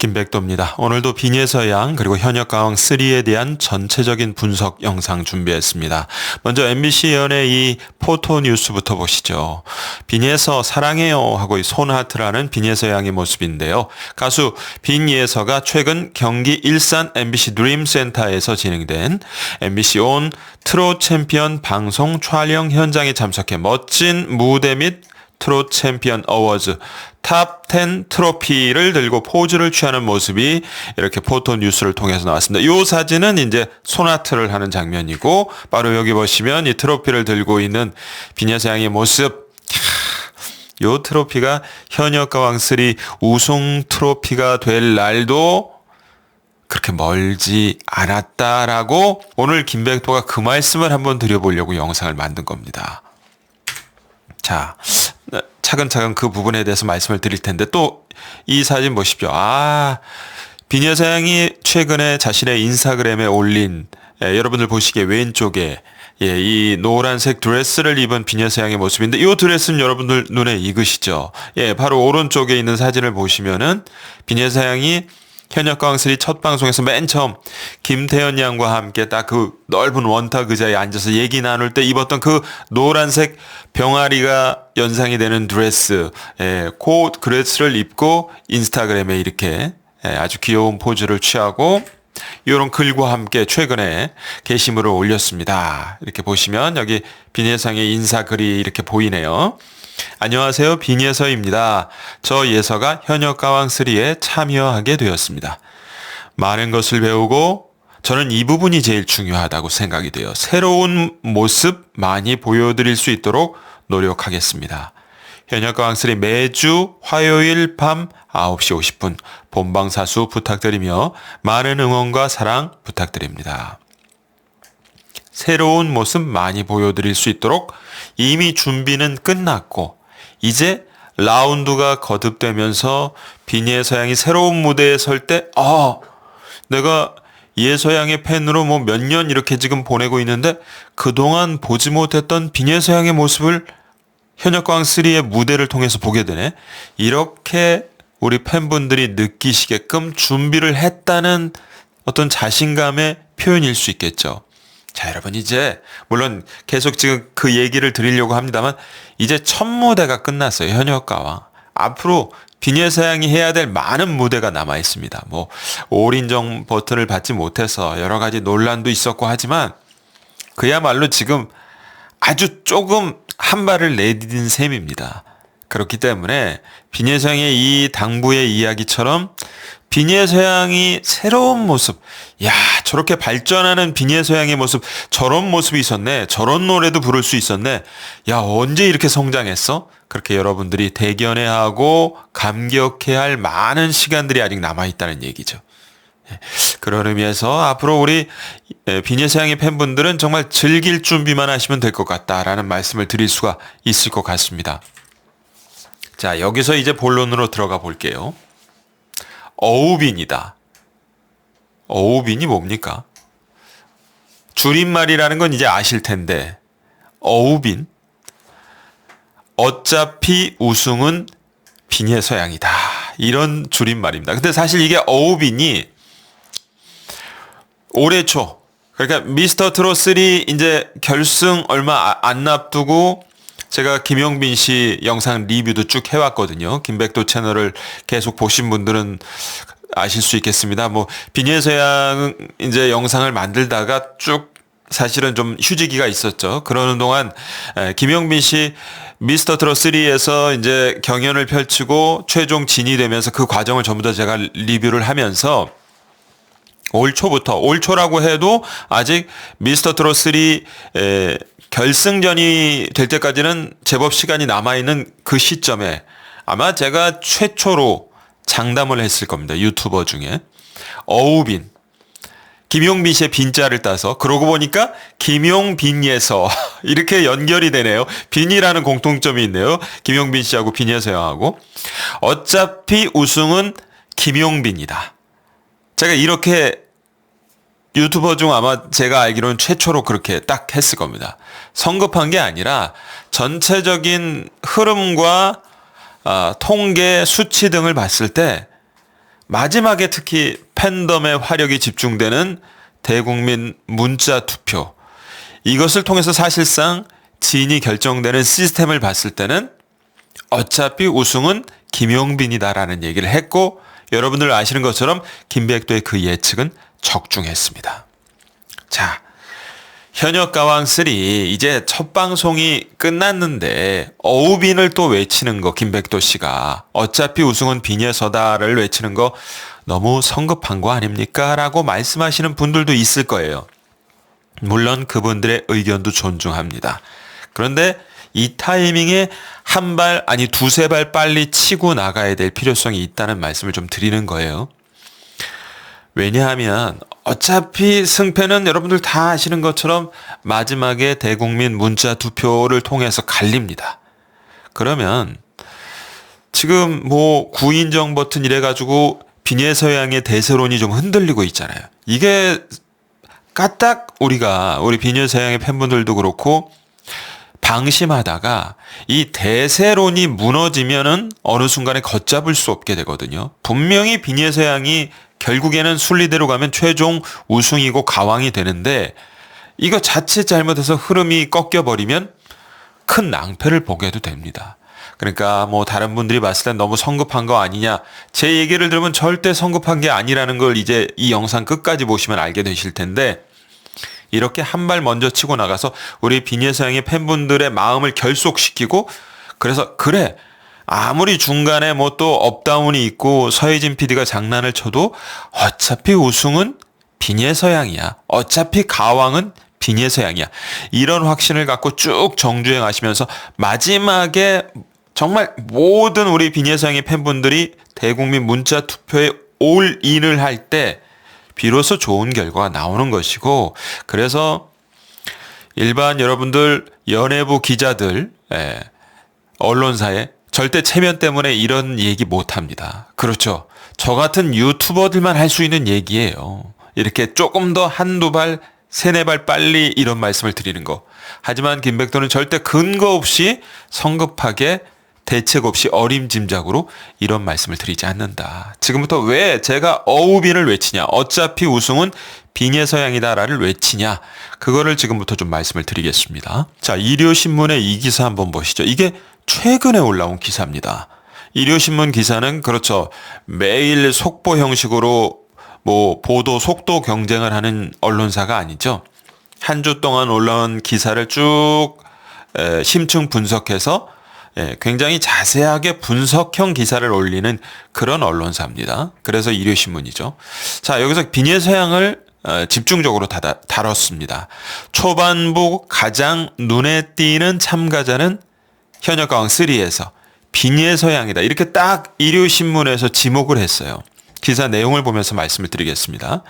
김백도입니다. 오늘도 비nie서양 그리고 현역가왕3에 대한 전체적인 분석 영상 준비했습니다. 먼저 MBC 연예 이 포토뉴스부터 보시죠. 비nie서 사랑해요 하고 이 손하트라는 비nie서양의 모습인데요. 가수 빈예서가 최근 경기 일산 MBC 드림센터에서 진행된 MBC 온 트롯 챔피언 방송 촬영 현장에 참석해 멋진 무대 및 트롯 챔피언 어워즈 탑 10 트로피를 들고 포즈를 취하는 모습이 이렇게 포토 뉴스를 통해서 나왔습니다. 이 사진은 이제 소나트를 하는 장면이고 바로 여기 보시면 이 트로피를 들고 있는 비nie서양의 모습. 이 트로피가 현역가왕3 우승 트로피가 될 날도 그렇게 멀지 않았다라고 오늘 김백도가 그 말씀을 한번 드려보려고 영상을 만든 겁니다. 자, 차근차근 그 부분에 대해서 말씀을 드릴 텐데 또 이 사진 보십시오. 비nie서양이 최근에 자신의 인스타그램에 올린 여러분들 보시기에 왼쪽에 이 노란색 드레스를 입은 비nie서양의 모습인데 이 드레스는 여러분들 눈에 익으시죠? 바로 오른쪽에 있는 사진을 보시면은 비nie서양이 현역가왕3 첫 방송에서 맨 처음 김태현 양과 함께 딱 그 넓은 원탁 의자에 앉아서 얘기 나눌 때 입었던 그 노란색 병아리가 연상이 되는 드레스, 그 드레스를 입고 인스타그램에 이렇게 아주 귀여운 포즈를 취하고 이런 글과 함께 최근에 게시물을 올렸습니다. 이렇게 보시면 여기 비nie서양의 인사글이 이렇게 보이네요. 안녕하세요. 비nie서입니다. 저 예서가 현역가왕3에 참여하게 되었습니다. 많은 것을 배우고 저는 이 부분이 제일 중요하다고 생각이 돼요. 새로운 모습 많이 보여드릴 수 있도록 노력하겠습니다. 현역가왕3 매주 화요일 밤 9시 50분 본방사수 부탁드리며 많은 응원과 사랑 부탁드립니다. 새로운 모습 많이 보여드릴 수 있도록 이미 준비는 끝났고 이제 라운드가 거듭되면서 비nie서양이 새로운 무대에 설 때 내가 예서양의 팬으로 뭐 몇 년 이렇게 지금 보내고 있는데 그동안 보지 못했던 비nie서양의 모습을 현역가왕3의 무대를 통해서 보게 되네. 이렇게 우리 팬분들이 느끼시게끔 준비를 했다는 어떤 자신감의 표현일 수 있겠죠. 자, 여러분 이제 물론 계속 지금 그 얘기를 드리려고 합니다만 이제 첫 무대가 끝났어요. 현역가왕. 앞으로 비nie서양이 해야 될 많은 무대가 남아 있습니다. 뭐 올 인정 버튼을 받지 못해서 여러 가지 논란도 있었고 하지만 그야말로 지금 아주 조금 한 발을 내디딘 셈입니다. 그렇기 때문에 비nie서양의 이 당부의 이야기처럼 비nie서양이 새로운 모습, 저렇게 발전하는 비nie서양의 모습, 저런 모습이 있었네, 저런 노래도 부를 수 있었네, 언제 이렇게 성장했어? 그렇게 여러분들이 대견해하고 감격해야 할 많은 시간들이 아직 남아있다는 얘기죠. 그런 의미에서 앞으로 우리 비nie서양의 팬분들은 정말 즐길 준비만 하시면 될 것 같다라는 말씀을 드릴 수가 있을 것 같습니다. 자, 여기서 이제 본론으로 들어가 볼게요. 어우빈이다. 어우빈이 뭡니까? 줄임말이라는 건 이제 아실 텐데 어우빈. 어차피 우승은 비nie서양이다. 이런 줄임말입니다. 근데 사실 이게 어우빈이 올해 초 그러니까 미스터 트롯 3 이제 결승 얼마 안 앞두고 제가 김용빈 씨 영상 리뷰도 쭉 해왔거든요. 김백도 채널을 계속 보신 분들은 아실 수 있겠습니다. 뭐 비nie서양 이제 영상을 만들다가 쭉 사실은 좀 휴지기가 있었죠. 그러는 동안 김용빈 씨 미스터 트롯 3에서 이제 경연을 펼치고 최종 진이 되면서 그 과정을 전부 다 제가 리뷰를 하면서 올 초라고 해도 아직 미스터 트롯 3 결승전이 될 때까지는 제법 시간이 남아있는 그 시점에 아마 제가 최초로 장담을 했을 겁니다. 유튜버 중에. 어우빈. 김용빈 씨의 빈자를 따서 그러고 보니까 김용빈예서 이렇게 연결이 되네요. 빈이라는 공통점이 있네요. 김용빈 씨하고 비nie서양하고. 어차피 우승은 김용빈이다. 제가 이렇게 유튜버 중 아마 제가 알기로는 최초로 그렇게 딱 했을 겁니다. 성급한 게 아니라 전체적인 흐름과 통계 수치 등을 봤을 때 마지막에 특히 팬덤의 화력이 집중되는 대국민 문자 투표. 이것을 통해서 사실상 진이 결정되는 시스템을 봤을 때는 어차피 우승은 김용빈이다라는 얘기를 했고, 여러분들 아시는 것처럼 김백도의 그 예측은 적중했습니다. 자, 현역 가왕 3 이제 첫 방송이 끝났는데 어우빈을 또 외치는 거, 김백도 씨가 어차피 우승은 빈예서다를 외치는 거 너무 성급한 거 아닙니까? 라고 말씀하시는 분들도 있을 거예요. 물론 그분들의 의견도 존중합니다. 그런데 이 타이밍에 한 발, 아니 두세 발 빨리 치고 나가야 될 필요성이 있다는 말씀을 좀 드리는 거예요. 왜냐하면 어차피 승패는 여러분들 다 아시는 것처럼 마지막에 대국민 문자 투표를 통해서 갈립니다. 그러면 지금 뭐 구인정 버튼 이래가지고 빈예서양의 대세론이 좀 흔들리고 있잖아요. 이게 까딱 우리 빈예서양의 팬분들도 그렇고 방심하다가 이 대세론이 무너지면은 어느 순간에 걷잡을 수 없게 되거든요. 분명히 빈예서양이 결국에는 순리대로 가면 최종 우승이고 가왕이 되는데 이거 자칫 잘못해서 흐름이 꺾여버리면 큰 낭패를 보게도 됩니다. 그러니까 뭐 다른 분들이 봤을 땐 너무 성급한 거 아니냐. 제 얘기를 들으면 절대 성급한 게 아니라는 걸 이제 이 영상 끝까지 보시면 알게 되실 텐데, 이렇게 한 발 먼저 치고 나가서 우리 빈예서양의 팬분들의 마음을 결속시키고, 그래서 그래 아무리 중간에 뭐 또 업다운이 있고 서혜진 PD가 장난을 쳐도 어차피 우승은 빈예서양이야, 어차피 가왕은 빈예서양이야, 이런 확신을 갖고 쭉 정주행하시면서 마지막에 정말 모든 우리 빈예서양의 팬분들이 대국민 문자 투표에 올인을 할 때 비로소 좋은 결과가 나오는 것이고, 그래서 일반 여러분들 연예부 기자들, 언론사에 절대 체면 때문에 이런 얘기 못 합니다. 그렇죠. 저 같은 유튜버들만 할 수 있는 얘기예요. 이렇게 조금 더 한두 발, 세네 발 빨리 이런 말씀을 드리는 거. 하지만 김백도는 절대 근거 없이 성급하게 대책 없이 어림짐작으로 이런 말씀을 드리지 않는다. 지금부터 왜 제가 어우빈을 외치냐, 어차피 우승은 빈예서양이다라를 외치냐, 그거를 지금부터 좀 말씀을 드리겠습니다. 자, 일요신문의 이 기사 한번 보시죠. 이게 최근에 올라온 기사입니다. 일요신문 기사는 그렇죠, 매일 속보 형식으로 뭐 보도 속도 경쟁을 하는 언론사가 아니죠. 한 주 동안 올라온 기사를 쭉 심층 분석해서 굉장히 자세하게 분석형 기사를 올리는 그런 언론사입니다. 그래서 일요신문이죠. 자, 여기서 빈예서양을 집중적으로 다뤘습니다. 초반부 가장 눈에 띄는 참가자는 현역 가왕 3에서 빈예서양이다, 이렇게 딱 일요신문에서 지목을 했어요. 기사 내용을 보면서 말씀을 드리겠습니다.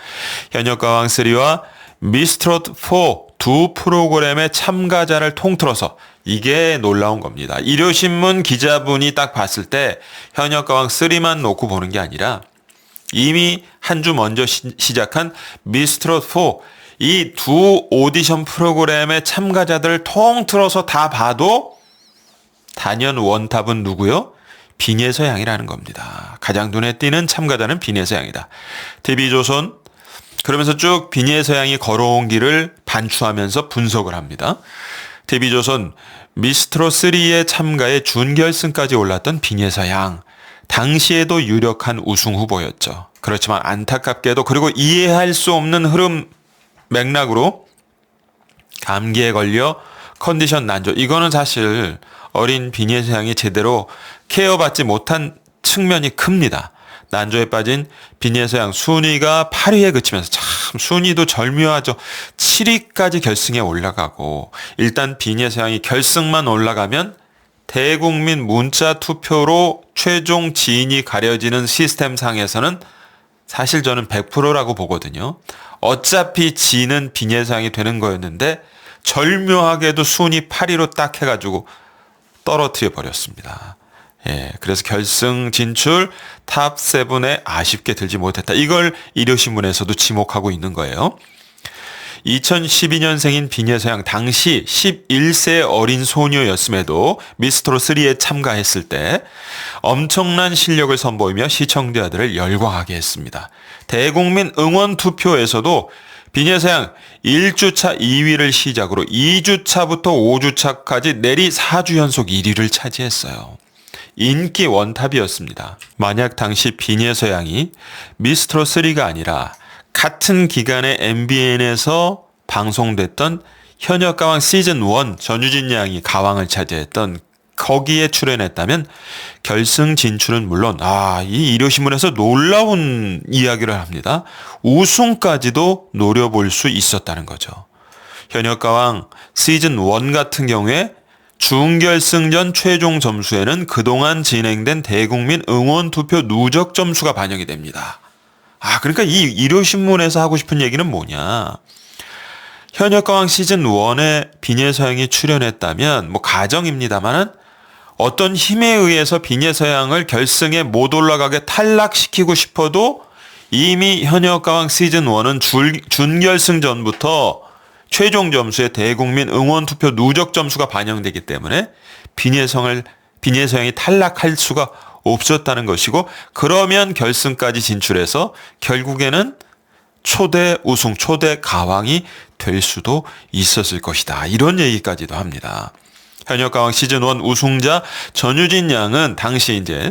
현역 가왕 3와 미스트롯 4 두 프로그램의 참가자를 통틀어서, 이게 놀라운 겁니다. 일요신문 기자분이 딱 봤을 때 현역 가왕 3만 놓고 보는 게 아니라 이미 한 주 먼저 시작한 미스트롯 4, 이 두 오디션 프로그램의 참가자들을 통틀어서 다 봐도 단연 원탑은 누구요? 빈예서양이라는 겁니다. 가장 눈에 띄는 참가자는 빈예서양이다. TV조선, 그러면서 쭉 빈예서양이 걸어온 길을 반추하면서 분석을 합니다. TV조선, 미스트롯 3에 참가해 준결승까지 올랐던 빈예서양, 당시에도 유력한 우승 후보였죠. 그렇지만 안타깝게도, 그리고 이해할 수 없는 흐름 맥락으로 감기에 걸려 컨디션 난조. 이거는 사실 어린 빈예서양이 제대로 케어받지 못한 측면이 큽니다. 난조에 빠진 빈예서양, 순위가 8위에 그치면서, 참 순위도 절묘하죠. 7위까지 결승에 올라가고, 일단 빈예서양이 결승만 올라가면 대국민 문자 투표로 최종 지인이 가려지는 시스템 상에서는 사실 저는 100%라고 보거든요. 어차피 지는 빈예서양이 되는 거였는데 절묘하게도 순위 8위로 딱 해가지고 떨어뜨려 버렸습니다. 그래서 결승 진출 탑 7에 아쉽게 들지 못했다. 이걸 일요신문에서도 지목하고 있는 거예요. 2012년생인 빈예서양 당시 11세 어린 소녀였음에도 미스트롯3에 참가했을 때 엄청난 실력을 선보이며 시청자들을 열광하게 했습니다. 대국민 응원 투표에서도 빈예서양 1주차 2위를 시작으로 2주차부터 5주차까지 내리 4주 연속 1위를 차지했어요. 인기 원탑이었습니다. 만약 당시 빈예서양이 미스트롯3가 아니라 같은 기간에 MBN에서 방송됐던 현역가왕 시즌1 전유진 양이 가왕을 차지했던 거기에 출연했다면 결승 진출은 물론 이 일요신문에서 놀라운 이야기를 합니다. 우승까지도 노려볼 수 있었다는 거죠. 현역가왕 시즌1 같은 경우에 준결승전 최종 점수에는 그동안 진행된 대국민 응원투표 누적 점수가 반영이 됩니다. 그러니까 이 일요신문에서 하고 싶은 얘기는 뭐냐. 현역가왕 시즌1에 빈예서양이 출연했다면 가정입니다만은 어떤 힘에 의해서 빈예서양을 결승에 못 올라가게 탈락시키고 싶어도 이미 현역가왕 시즌1은 준결승전부터 최종 점수에 대국민 응원투표 누적 점수가 반영되기 때문에 빈예서양이 탈락할 수가 없었다는 것이고, 그러면 결승까지 진출해서 결국에는 초대 우승, 초대 가왕이 될 수도 있었을 것이다. 이런 얘기까지도 합니다. 현역가왕 시즌1 우승자 전유진 양은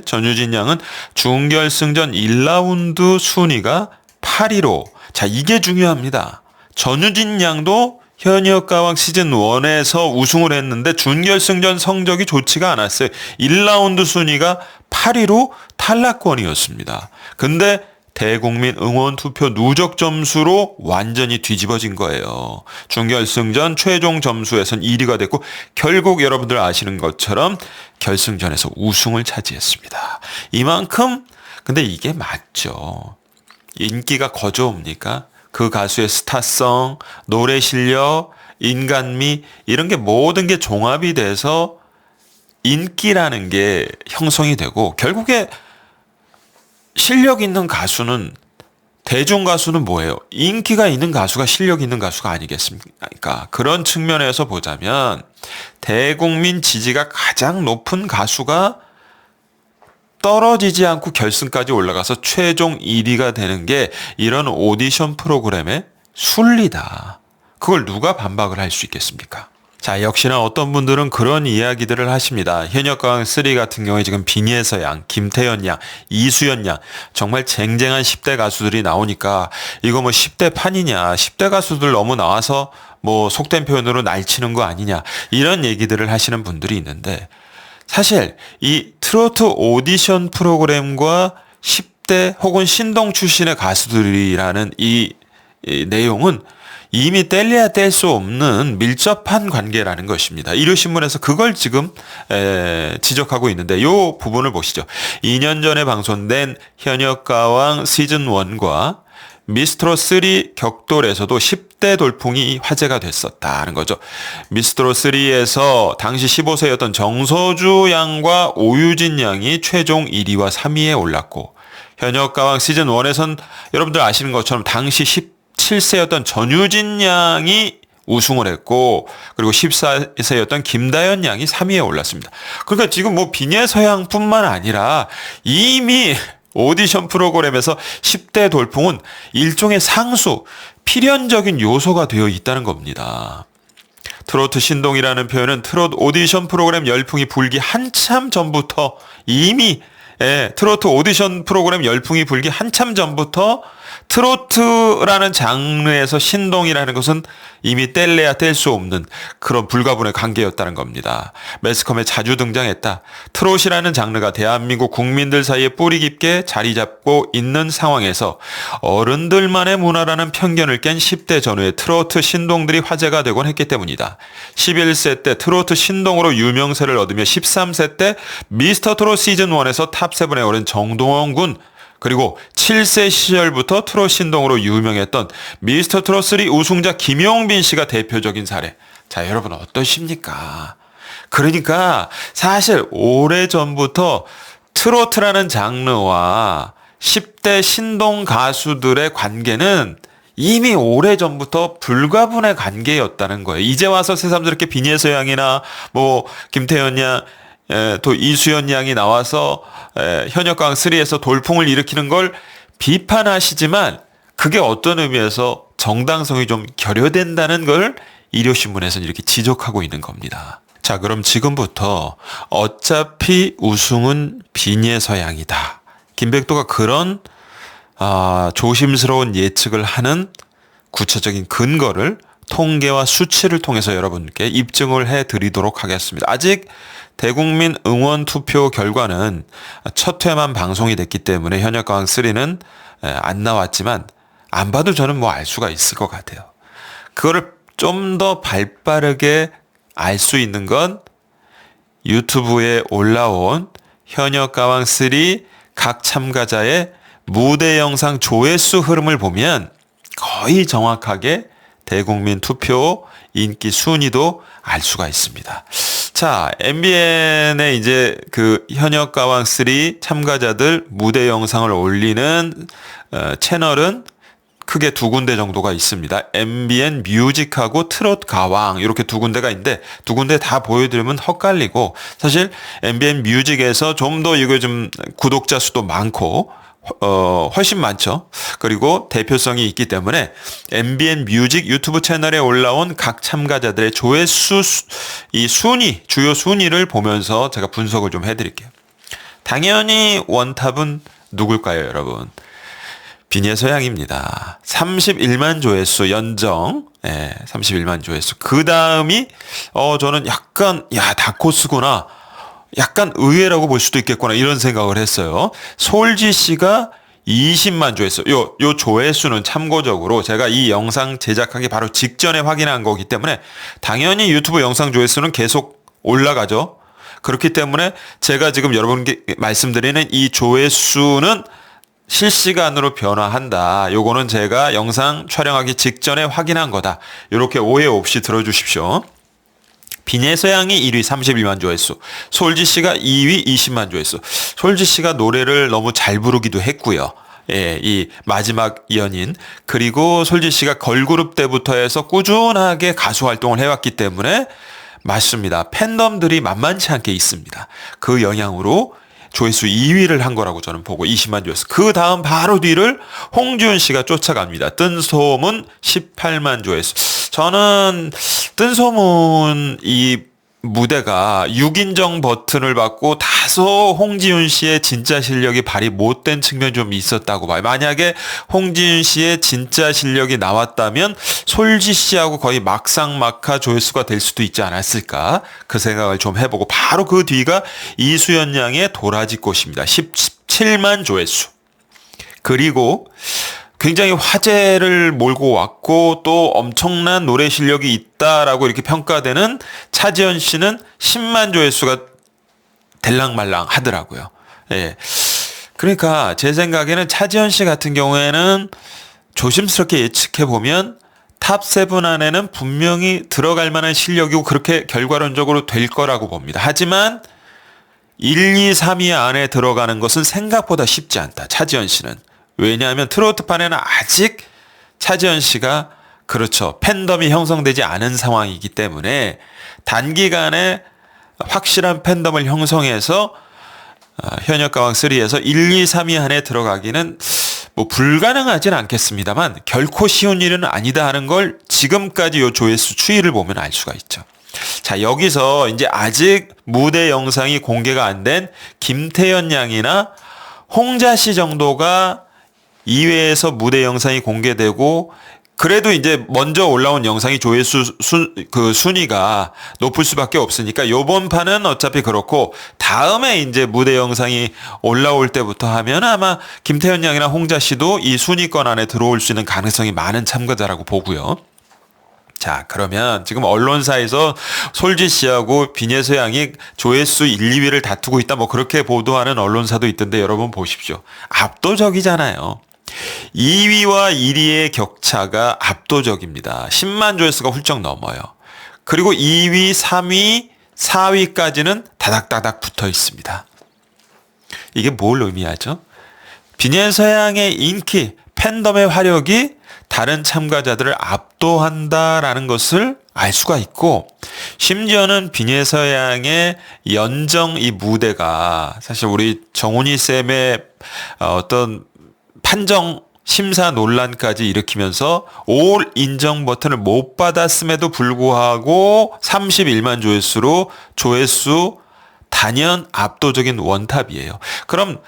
전유진 양은 준결승전 1라운드 순위가 8위로, 이게 중요합니다. 전유진 양도 현역가왕 시즌1에서 우승을 했는데 준결승전 성적이 좋지가 않았어요. 1라운드 순위가 8위로 탈락권이었습니다. 근데 대국민 응원 투표 누적 점수로 완전히 뒤집어진 거예요. 준결승전 최종 점수에선 1위가 됐고 결국 여러분들 아시는 것처럼 결승전에서 우승을 차지했습니다. 이만큼 근데 이게 맞죠. 인기가 거저옵니까? 그 가수의 스타성, 노래 실력, 인간미 이런 게 모든 게 종합이 돼서 인기라는 게 형성이 되고, 결국에 실력 있는 가수는, 대중 가수는 뭐예요? 인기가 있는 가수가 실력 있는 가수가 아니겠습니까? 그런 측면에서 보자면 대국민 지지가 가장 높은 가수가 떨어지지 않고 결승까지 올라가서 최종 1위가 되는 게 이런 오디션 프로그램의 순리다. 그걸 누가 반박을 할 수 있겠습니까? 자, 역시나 어떤 분들은 그런 이야기들을 하십니다. 현역가왕 3 같은 경우에 지금 빈예서 양, 김태연 양, 이수연 양 정말 쟁쟁한 10대 가수들이 나오니까 이거 10대 판이냐, 10대 가수들 너무 나와서 속된 표현으로 날치는 거 아니냐, 이런 얘기들을 하시는 분들이 있는데, 사실 이 트로트 오디션 프로그램과 10대 혹은 신동 출신의 가수들이라는 이 내용은 이미 뗄래야 뗄 수 없는 밀접한 관계라는 것입니다. 일요신문에서 그걸 지금 지적하고 있는데, 이 부분을 보시죠. 2년 전에 방송된 현역가왕 시즌1과 미스트롯3 격돌에서도 10대 돌풍이 화제가 됐었다는 거죠. 미스트롯3에서 당시 15세였던 정서주 양과 오유진 양이 최종 1위와 3위에 올랐고, 현역가왕 시즌1에선 여러분들 아시는 것처럼 당시 17세였던 전유진 양이 우승을 했고, 그리고 14세였던 김다연 양이 3위에 올랐습니다. 그러니까 지금 빈예서양뿐만 아니라 이미 오디션 프로그램에서 10대 돌풍은 일종의 상수, 필연적인 요소가 되어 있다는 겁니다. 트로트 신동이라는 표현은 트로트 오디션 프로그램 열풍이 불기 한참 전부터 이미 트로트 오디션 프로그램 열풍이 불기 한참 전부터 트로트라는 장르에서 신동이라는 것은 이미 뗄래야 뗄 수 없는 그런 불가분의 관계였다는 겁니다. 매스컴에 자주 등장했다. 트롯이라는 장르가 대한민국 국민들 사이에 뿌리 깊게 자리 잡고 있는 상황에서 어른들만의 문화라는 편견을 깬 10대 전후의 트로트 신동들이 화제가 되곤 했기 때문이다. 11세 때 트로트 신동으로 유명세를 얻으며 13세 때 미스터 트롯 시즌1에서 탑7에 오른 정동원 군, 그리고 7세 시절부터 트롯 신동으로 유명했던 미스터 트롯 3 우승자 김용빈 씨가 대표적인 사례. 자, 여러분 어떠십니까? 그러니까 사실 오래전부터 트로트라는 장르와 10대 신동 가수들의 관계는 이미 오래전부터 불가분의 관계였다는 거예요. 이제 와서 새삼스럽게 빈예서 양이나 뭐 김태현 양, 또 이수연 양이 나와서 현역강 3에서 돌풍을 일으키는 걸 비판하시지만 그게 어떤 의미에서 정당성이 좀 결여된다는 걸 일요신문에서는 이렇게 지적하고 있는 겁니다. 자, 그럼 지금부터 어차피 우승은 빈예서양이다. 김백도가 그런 조심스러운 예측을 하는 구체적인 근거를 통계와 수치를 통해서 여러분께 입증을 해드리도록 하겠습니다. 아직 대국민 응원 투표 결과는 첫 회만 방송이 됐기 때문에 현역강 3는 안 나왔지만 안 봐도 저는 뭐 알 수가 있을 것 같아요. 그거를 좀 더 발빠르게 알 수 있는 건 유튜브에 올라온 현역가왕 3 각 참가자의 무대 영상 조회수 흐름을 보면 거의 정확하게 대국민 투표 인기 순위도 알 수가 있습니다. 자, MBN의 이제 그 현역가왕 3 참가자들 무대 영상을 올리는 채널은 크게 두 군데 정도가 있습니다. MBN 뮤직하고 트롯 가왕 이렇게 두 군데가 있는데 두 군데 다 보여드리면 헛갈리고 사실 MBN 뮤직에서 좀 더 이거 좀 구독자 수도 많고 훨씬 많죠. 그리고 대표성이 있기 때문에 MBN 뮤직 유튜브 채널에 올라온 각 참가자들의 조회수 이 순위 주요 순위를 보면서 제가 분석을 좀 해드릴게요. 당연히 원탑은 누굴까요, 여러분? 빈예서양입니다. 31만 조회수 연정. 31만 조회수. 그 다음이 저는 약간 다코스구나. 약간 의외라고 볼 수도 있겠구나 이런 생각을 했어요. 솔지 씨가 20만 조회수. 요 조회수는 참고적으로 제가 이 영상 제작하기 바로 직전에 확인한 거기 때문에 당연히 유튜브 영상 조회수는 계속 올라가죠. 그렇기 때문에 제가 지금 여러분께 말씀드리는 이 조회수는 실시간으로 변화한다. 요거는 제가 영상 촬영하기 직전에 확인한 거다. 이렇게 오해 없이 들어주십시오. 빈예서양이 1위 31만 조회수, 솔지 씨가 2위 20만 조회수. 솔지 씨가 노래를 너무 잘 부르기도 했고요. 이 마지막 연인 그리고 솔지 씨가 걸그룹 때부터 해서 꾸준하게 가수 활동을 해왔기 때문에 맞습니다. 팬덤들이 만만치 않게 있습니다. 그 영향으로 조회수 2위를 한 거라고 저는 보고 20만 조회수. 그 다음 바로 뒤를 홍지훈 씨가 쫓아갑니다. 뜬 소문 18만 조회수. 저는 뜬 소문 이 무대가 6인정 버튼을 받고 다소 홍지훈 씨의 진짜 실력이 발휘 못된 측면이 좀 있었다고 봐요. 만약에 홍지훈 씨의 진짜 실력이 나왔다면 솔지 씨하고 거의 막상막하 조회수가 될 수도 있지 않았을까 그 생각을 좀 해보고 바로 그 뒤가 이수연 양의 도라지꽃입니다. 17만 조회수. 그리고 굉장히 화제를 몰고 왔고 또 엄청난 노래 실력이 있다라고 이렇게 평가되는 차지연 씨는 10만 조회수가 될랑말랑 하더라고요. 예. 그러니까 제 생각에는 차지연 씨 같은 경우에는 조심스럽게 예측해 보면 탑 7 안에는 분명히 들어갈 만한 실력이고 그렇게 결과론적으로 될 거라고 봅니다. 하지만 1, 2, 3위 안에 들어가는 것은 생각보다 쉽지 않다. 차지연 씨는. 왜냐하면 트로트판에는 아직 차지연 씨가 그렇죠. 팬덤이 형성되지 않은 상황이기 때문에 단기간에 확실한 팬덤을 형성해서 현역가왕 3에서 1, 2, 3위 안에 들어가기는 뭐 불가능하진 않겠습니다만 결코 쉬운 일은 아니다 하는 걸 지금까지 요 조회수 추이를 보면 알 수가 있죠. 자, 여기서 이제 아직 무대 영상이 공개가 안 된 김태연 양이나 홍자 씨 정도가 2회에서 무대 영상이 공개되고 그래도 이제 먼저 올라온 영상이 조회수 순위가 높을 수밖에 없으니까 요번 판은 어차피 그렇고 다음에 이제 무대 영상이 올라올 때부터 하면 아마 김태현 양이나 홍자 씨도 이 순위권 안에 들어올 수 있는 가능성이 많은 참가자라고 보고요. 자, 그러면 지금 언론사에서 솔지 씨하고 빈예서 양이 조회수 1, 2위를 다투고 있다 뭐 그렇게 보도하는 언론사도 있던데 여러분 보십시오. 압도적이잖아요. 2위와 1위의 격차가 압도적입니다. 10만 조회수가 훌쩍 넘어요. 그리고 2위, 3위, 4위까지는 다닥다닥 붙어 있습니다. 이게 뭘 의미하죠? 빈예서 양의 인기, 팬덤의 화력이 다른 참가자들을 압도한다라는 것을 알 수가 있고, 심지어는 비례서양의 연정 이 무대가 사실 우리 정훈이 쌤의 어떤 판정 심사 논란까지 일으키면서 올 인정 버튼을 못 받았음에도 불구하고 31만 조회수로 조회수 단연 압도적인 원탑이에요. 그럼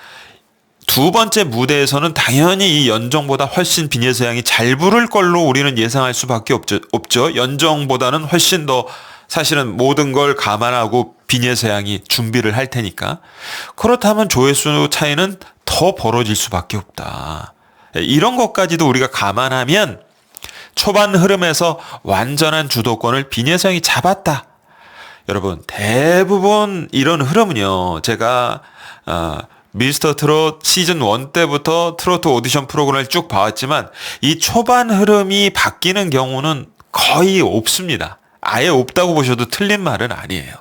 두 번째 무대에서는 당연히 이 연정보다 훨씬 비례서양이 잘 부를 걸로 우리는 예상할 수밖에 없죠. 연정보다는 훨씬 더 사실은 모든 걸 감안하고 비례서양이 준비를 할 테니까. 그렇다면 조회수 차이는 더 벌어질 수밖에 없다. 이런 것까지도 우리가 감안하면 초반 흐름에서 완전한 주도권을 비례서양이 잡았다. 여러분, 대부분 이런 흐름은요, 제가 미스터 트롯 시즌 1 때부터 트로트 오디션 프로그램을 쭉 봐왔지만 이 초반 흐름이 바뀌는 경우는 거의 없습니다. 아예 없다고 보셔도 틀린 말은 아니에요.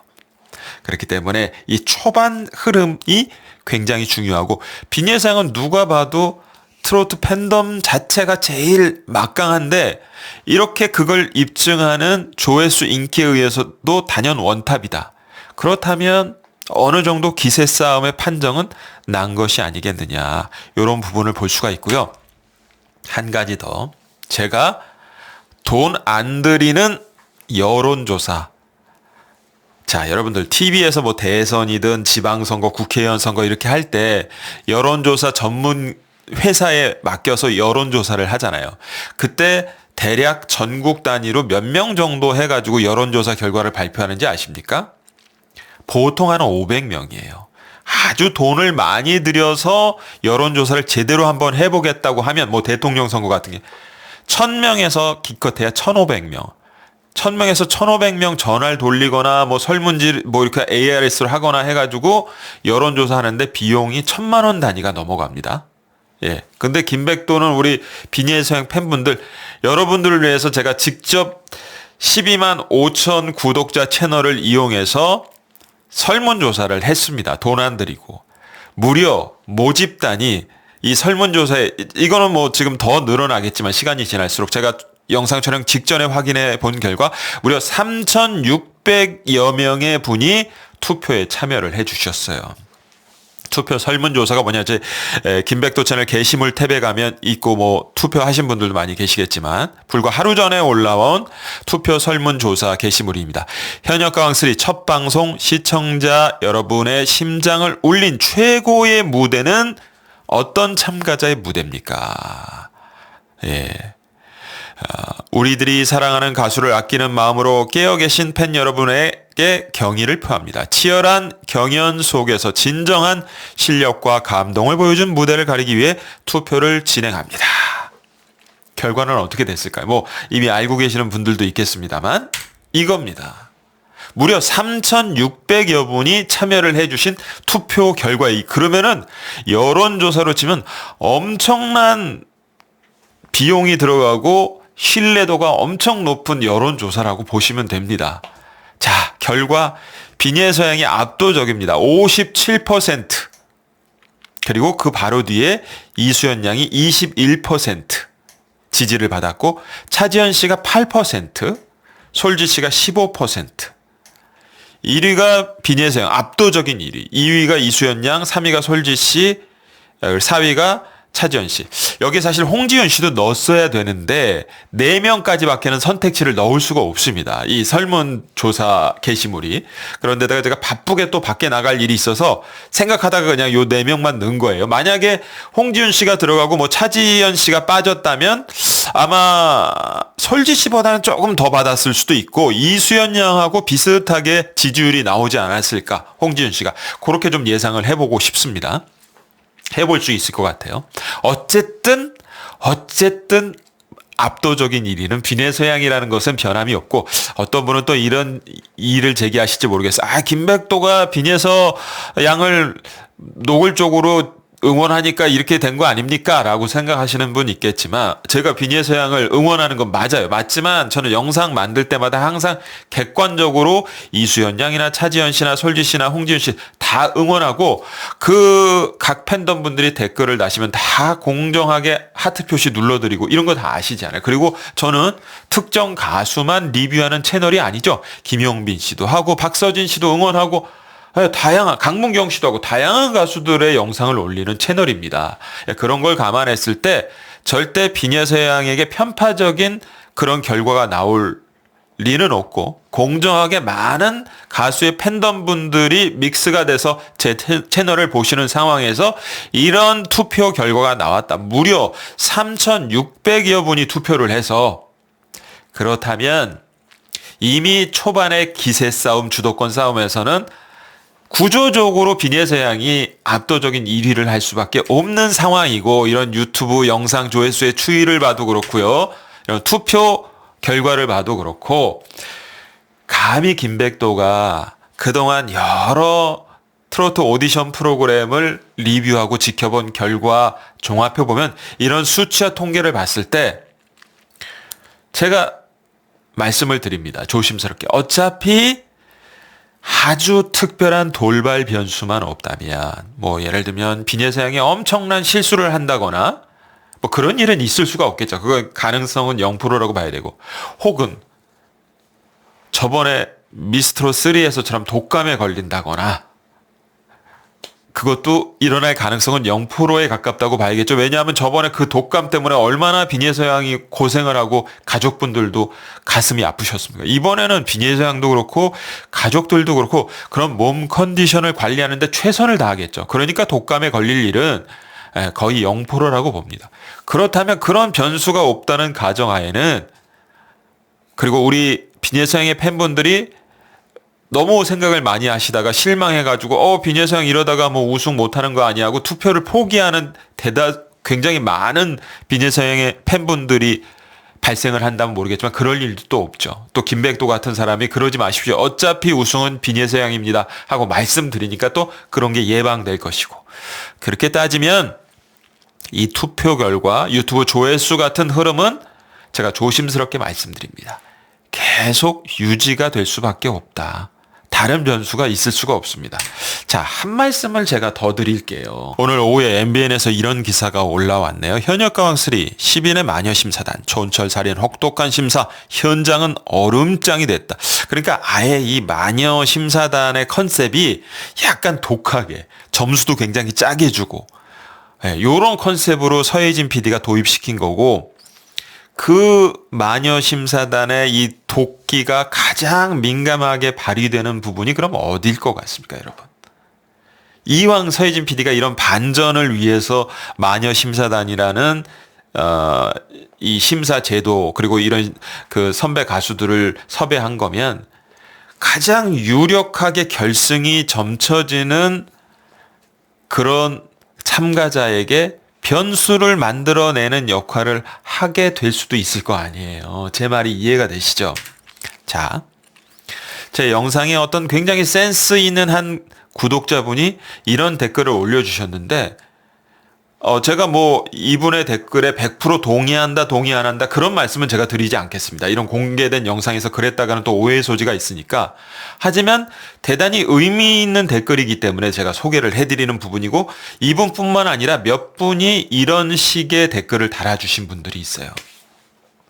그렇기 때문에 이 초반 흐름이 굉장히 중요하고, 비례서양은 누가 봐도 트로트 팬덤 자체가 제일 막강한데 이렇게 그걸 입증하는 조회수 인기에 의해서도 단연 원탑이다. 그렇다면 어느 정도 기세 싸움의 판정은 난 것이 아니겠느냐, 이런 부분을 볼 수가 있고요. 한 가지 더, 제가 돈 안 들이는 여론조사. 자, 여러분들 TV에서 뭐 대선이든 지방선거, 국회의원 선거 이렇게 할 때 여론조사 전문 회사에 맡겨서 여론조사를 하잖아요. 그때 대략 전국 단위로 몇 명 정도 해가지고 여론조사 결과를 발표하는지 아십니까? 보통 한 500명이에요. 아주 돈을 많이 들여서 여론조사를 제대로 한번 해보겠다고 하면, 뭐 대통령 선거 같은 게 1000명에서 기껏해야 1500명. 1000명에서 1500명 전화를 돌리거나 뭐 설문지 뭐 이렇게 ARS를 하거나 해가지고 여론조사 하는데 비용이 1000만 원 단위가 넘어갑니다. 예. 근데 김백도는 우리 비례서양 팬분들, 여러분들을 위해서 제가 직접 12만 5천 구독자 채널을 이용해서 설문조사를 했습니다. 돈 안 들이고. 무려 모집단이 이 설문조사에, 이거는 뭐 지금 더 늘어나겠지만 시간이 지날수록, 제가 영상 촬영 직전에 확인해 본 결과 무려 3,600여 명의 분이 투표에 참여를 해 주셨어요. 투표 설문조사가 뭐냐, 제 김백도 채널 게시물 탭에 가면 있고, 뭐 투표하신 분들도 많이 계시겠지만 불과 하루 전에 올라온 투표 설문조사 게시물입니다. 현역 가왕3 첫 방송, 시청자 여러분의 심장을 울린 최고의 무대는 어떤 참가자의 무대입니까? 예. 우리들이 사랑하는 가수를 아끼는 마음으로 깨어 계신 팬 여러분에게 경의를 표합니다. 치열한 경연 속에서 진정한 실력과 감동을 보여준 무대를 가리기 위해 투표를 진행합니다. 결과는 어떻게 됐을까요? 뭐 이미 알고 계시는 분들도 있겠습니다만 이겁니다. 무려 3,600여 분이 참여를 해주신 투표 결과에, 그러면은 여론조사로 치면 엄청난 비용이 들어가고 신뢰도가 엄청 높은 여론조사라고 보시면 됩니다. 자, 결과 비례서양이 압도적입니다. 57%. 그리고 그 바로 뒤에 이수연 양이 21% 지지를 받았고, 차지연 씨가 8%, 솔지 씨가 15%. 1위가 비례서양, 압도적인 1위. 2위가 이수연 양, 3위가 솔지 씨, 4위가 차지연 씨. 여기 사실 홍지윤 씨도 넣었어야 되는데 4명까지 밖에는 선택지를 넣을 수가 없습니다. 이 설문조사 게시물이. 그런데다가 제가 바쁘게 또 밖에 나갈 일이 있어서 생각하다가 그냥 요 4명만 넣은 거예요. 만약에 홍지윤 씨가 들어가고 뭐 차지연 씨가 빠졌다면 아마 솔지 씨보다는 조금 더 받았을 수도 있고, 이수연 양하고 비슷하게 지지율이 나오지 않았을까, 홍지윤 씨가. 그렇게 좀 예상을 해보고 싶습니다. 해볼 수 있을 것 같아요. 어쨌든 압도적인 1위는 비례서양이라는 것은 변함이 없고, 어떤 분은 또 이런 일을 제기하실지 모르겠어요. 김백도가 비례서양을 노골적으로 응원하니까 이렇게 된 거 아닙니까? 라고 생각하시는 분 있겠지만 제가 비니의 서양을 응원하는 건 맞아요. 맞지만 저는 영상 만들 때마다 항상 객관적으로 이수연 양이나 차지연 씨나 솔지 씨나 홍지윤 씨 다 응원하고 그 각 팬덤 분들이 댓글을 다시면 다 공정하게 하트 표시 눌러드리고 이런 거 다 아시잖아요. 그리고 저는 특정 가수만 리뷰하는 채널이 아니죠. 김용빈 씨도 하고 박서진 씨도 응원하고 다양한 강문경 씨도 하고 다양한 가수들의 영상을 올리는 채널입니다. 그런 걸 감안했을 때 절대 비니의 서양에게 편파적인 그런 결과가 나올 리는 없고 공정하게 많은 가수의 팬덤 분들이 믹스가 돼서 제 채널을 보시는 상황에서 이런 투표 결과가 나왔다. 무려 3,600여 분이 투표를 해서 그렇다면 이미 초반의 기세 싸움, 주도권 싸움에서는 구조적으로 비니의 서양이 압도적인 1위를 할 수밖에 없는 상황이고 이런 유튜브 영상 조회수의 추이를 봐도 그렇고요. 이런 투표 결과를 봐도 그렇고 감히 김백도가 그동안 여러 트로트 오디션 프로그램을 리뷰하고 지켜본 결과 종합해 보면 이런 수치와 통계를 봤을 때 제가 말씀을 드립니다. 조심스럽게. 어차피 아주 특별한 돌발 변수만 없다면 뭐 예를 들면 비니의 서양이 엄청난 실수를 한다거나 뭐 그런 일은 있을 수가 없겠죠. 그건 가능성은 0%라고 봐야 되고 혹은 저번에 미스트롯 3에서처럼 독감에 걸린다거나 그것도 일어날 가능성은 0%에 가깝다고 봐야겠죠. 왜냐하면 저번에 그 독감 때문에 얼마나 비니의 서양이 고생을 하고 가족분들도 가슴이 아프셨습니까? 이번에는 비니의 서양도 그렇고 가족들도 그렇고 그런 몸 컨디션을 관리하는데 최선을 다하겠죠. 그러니까 독감에 걸릴 일은 거의 0%라고 봅니다. 그렇다면 그런 변수가 없다는 가정하에는 그리고 우리 비니의 서양의 팬분들이 너무 생각을 많이 하시다가 실망해가지고 비니의 서양 이러다가 뭐 우승 못하는 거 아니야 하고 투표를 포기하는 굉장히 많은 비니의 서양의 팬분들이 발생을 한다면 모르겠지만 그럴 일도 또 없죠. 또 김백도 같은 사람이 그러지 마십시오. 어차피 우승은 비니의 서양입니다 하고 말씀드리니까 또 그런 게 예방될 것이고 그렇게 따지면 이 투표 결과 유튜브 조회수 같은 흐름은 제가 조심스럽게 말씀드립니다. 계속 유지가 될 수밖에 없다. 다른 변수가 있을 수가 없습니다. 자, 한 말씀을 제가 더 드릴게요. 오늘 오후에 MBN에서 이런 기사가 올라왔네요. 현역가왕 3, 10인의 마녀심사단, 촌철 살인 혹독한 심사, 현장은 얼음장이 됐다. 그러니까 아예 이 마녀심사단의 컨셉이 약간 독하게, 점수도 굉장히 짜게 주고, 요런 컨셉으로 서혜진 PD가 도입시킨 거고, 그 마녀심사단의 이 도끼가 가장 민감하게 발휘되는 부분이 그럼 어딜 것 같습니까, 여러분? 이왕 서혜진 PD가 이런 반전을 위해서 마녀심사단이라는 이 심사 제도 그리고 이런 그 선배 가수들을 섭외한 거면 가장 유력하게 결승이 점쳐지는 그런 참가자에게 변수를 만들어내는 역할을 하게 될 수도 있을 거 아니에요. 제 말이 이해가 되시죠? 자, 제 영상에 어떤 굉장히 센스 있는 한 구독자분이 이런 댓글을 올려주셨는데 제가 뭐 이분의 댓글에 100% 동의한다, 동의 안 한다 그런 말씀은 제가 드리지 않겠습니다. 이런 공개된 영상에서 그랬다가는 또 오해의 소지가 있으니까. 하지만 대단히 의미 있는 댓글이기 때문에 제가 소개를 해드리는 부분이고 이분뿐만 아니라 몇 분이 이런 식의 댓글을 달아주신 분들이 있어요.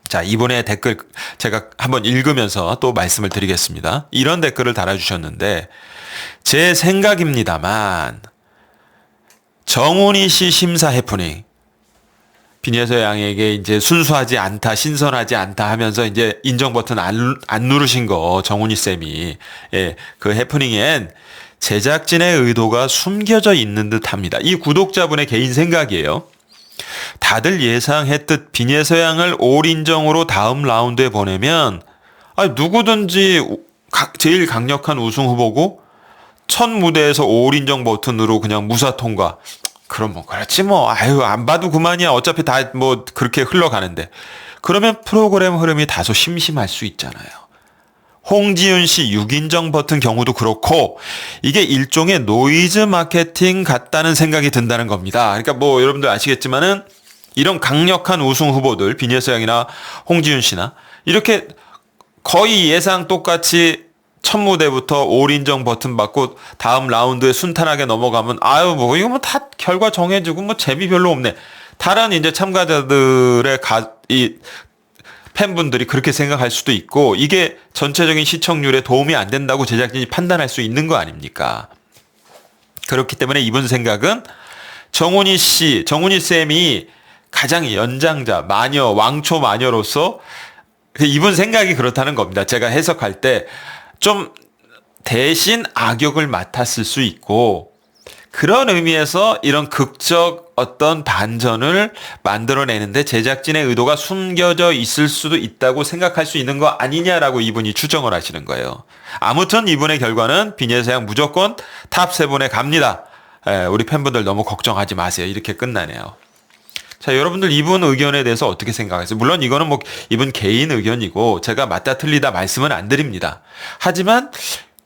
자, 이분의 댓글 제가 한번 읽으면서 또 말씀을 드리겠습니다. 이런 댓글을 달아주셨는데 제 생각입니다만 정훈이 씨 심사 해프닝. 비니의 서양에게 이제 순수하지 않다, 신선하지 않다 하면서 이제 인정 버튼 안 누르신 거, 정훈이 쌤이. 예, 그 해프닝엔 제작진의 의도가 숨겨져 있는 듯 합니다. 이 구독자분의 개인 생각이에요. 다들 예상했듯 비니의 서양을 올 인정으로 다음 라운드에 보내면, 누구든지 제일 강력한 우승 후보고, 첫 무대에서 올 인정 버튼으로 그냥 무사 통과. 그럼 뭐 그렇지 뭐 안 봐도 그만이야. 어차피 다 뭐 그렇게 흘러가는데. 그러면 프로그램 흐름이 다소 심심할 수 있잖아요. 홍지윤 씨 6인정 버튼 경우도 그렇고 이게 일종의 노이즈 마케팅 같다는 생각이 든다는 겁니다. 그러니까 뭐 여러분들 아시겠지만은 이런 강력한 우승 후보들 비니에서 양이나 홍지윤 씨나 이렇게 거의 예상 똑같이 첫 무대부터 올 인정 버튼 받고 다음 라운드에 순탄하게 넘어가면 아유 뭐 이거 뭐 다 결과 정해지고 뭐 재미 별로 없네. 다른 이제 참가자들의 이 팬분들이 그렇게 생각할 수도 있고 이게 전체적인 시청률에 도움이 안 된다고 제작진이 판단할 수 있는 거 아닙니까? 그렇기 때문에 이분 생각은 정훈이 쌤이 가장 연장자, 마녀, 왕초 마녀로서 이분 생각이 그렇다는 겁니다. 제가 해석할 때 좀 대신 악역을 맡았을 수 있고 그런 의미에서 이런 극적 어떤 반전을 만들어내는데 제작진의 의도가 숨겨져 있을 수도 있다고 생각할 수 있는 거 아니냐라고 이분이 추정을 하시는 거예요. 아무튼 이분의 결과는 비니에서 양 무조건 탑 7에 갑니다. 우리 팬분들 너무 걱정하지 마세요. 이렇게 끝나네요. 자, 여러분들 이분 의견에 대해서 어떻게 생각하세요? 물론 이거는 뭐 이분 개인 의견이고 제가 맞다 틀리다 말씀은 안 드립니다. 하지만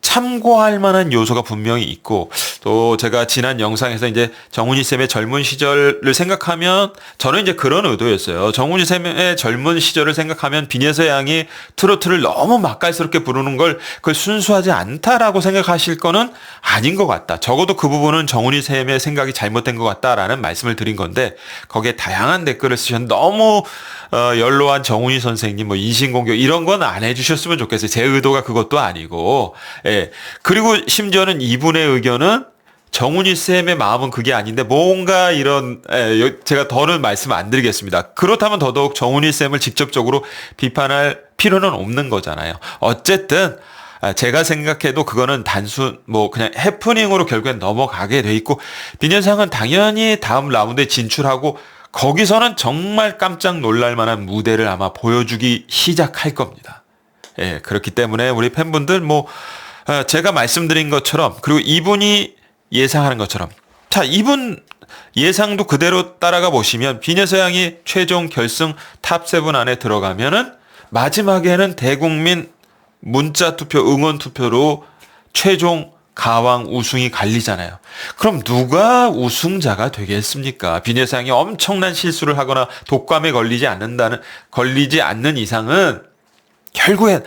참고할 만한 요소가 분명히 있고 또 제가 지난 영상에서 이제 정훈이 쌤의 젊은 시절을 생각하면 저는 이제 그런 의도였어요. 정훈이 쌤의 젊은 시절을 생각하면 비니에서 양이 트로트를 너무 맛깔스럽게 부르는 걸 그걸 순수하지 않다라고 생각하실 거는 아닌 것 같다. 적어도 그 부분은 정훈이 쌤의 생각이 잘못된 것 같다라는 말씀을 드린 건데 거기에 다양한 댓글을 쓰셨는데 너무 연로한 정훈이 선생님 뭐 인신공격 이런 건 안 해주셨으면 좋겠어요. 제 의도가 그것도 아니고 예. 그리고 심지어는 이분의 의견은 정훈이 쌤의 마음은 그게 아닌데 뭔가 이런 제가 더는 말씀 안 드리겠습니다. 그렇다면 더더욱 정훈이 쌤을 직접적으로 비판할 필요는 없는 거잖아요. 어쨌든 제가 생각해도 그거는 단순 뭐 그냥 해프닝으로 결국엔 넘어가게 돼 있고 비니에서 양은 당연히 다음 라운드에 진출하고 거기서는 정말 깜짝 놀랄 만한 무대를 아마 보여주기 시작할 겁니다. 예, 그렇기 때문에 우리 팬분들 뭐 제가 말씀드린 것처럼 그리고 이분이 예상하는 것처럼 자 이분 예상도 그대로 따라가 보시면 비니에서 양이 최종 결승 탑 7 안에 들어가면은 마지막에는 대국민 문자 투표 응원 투표로 최종 가왕 우승이 갈리잖아요. 그럼 누가 우승자가 되겠습니까? 비니에서 양이 엄청난 실수를 하거나 독감에 걸리지 않는 이상은 결국엔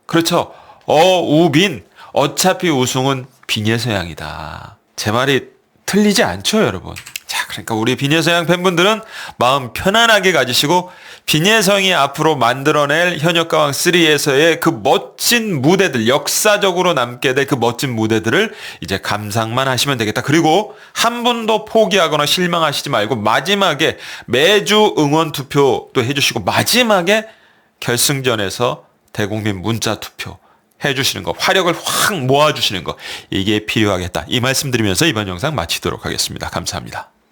그렇죠. 우빈 어차피 우승은 비니에서 양이다. 제 말이 틀리지 않죠, 여러분. 자, 그러니까 우리 비니에서 양 팬분들은 마음 편안하게 가지시고 비니에서 양이 앞으로 만들어낼 현역가왕 3에서의 그 멋진 무대들, 역사적으로 남게 될 그 멋진 무대들을 이제 감상만 하시면 되겠다. 그리고 한 분도 포기하거나 실망하시지 말고 마지막에 매주 응원 투표도 해주시고 마지막에 결승전에서 대국민 문자 투표 해주시는 거, 화력을 확 모아주시는 거 이게 필요하겠다. 이 말씀 드리면서 이번 영상 마치도록 하겠습니다. 감사합니다.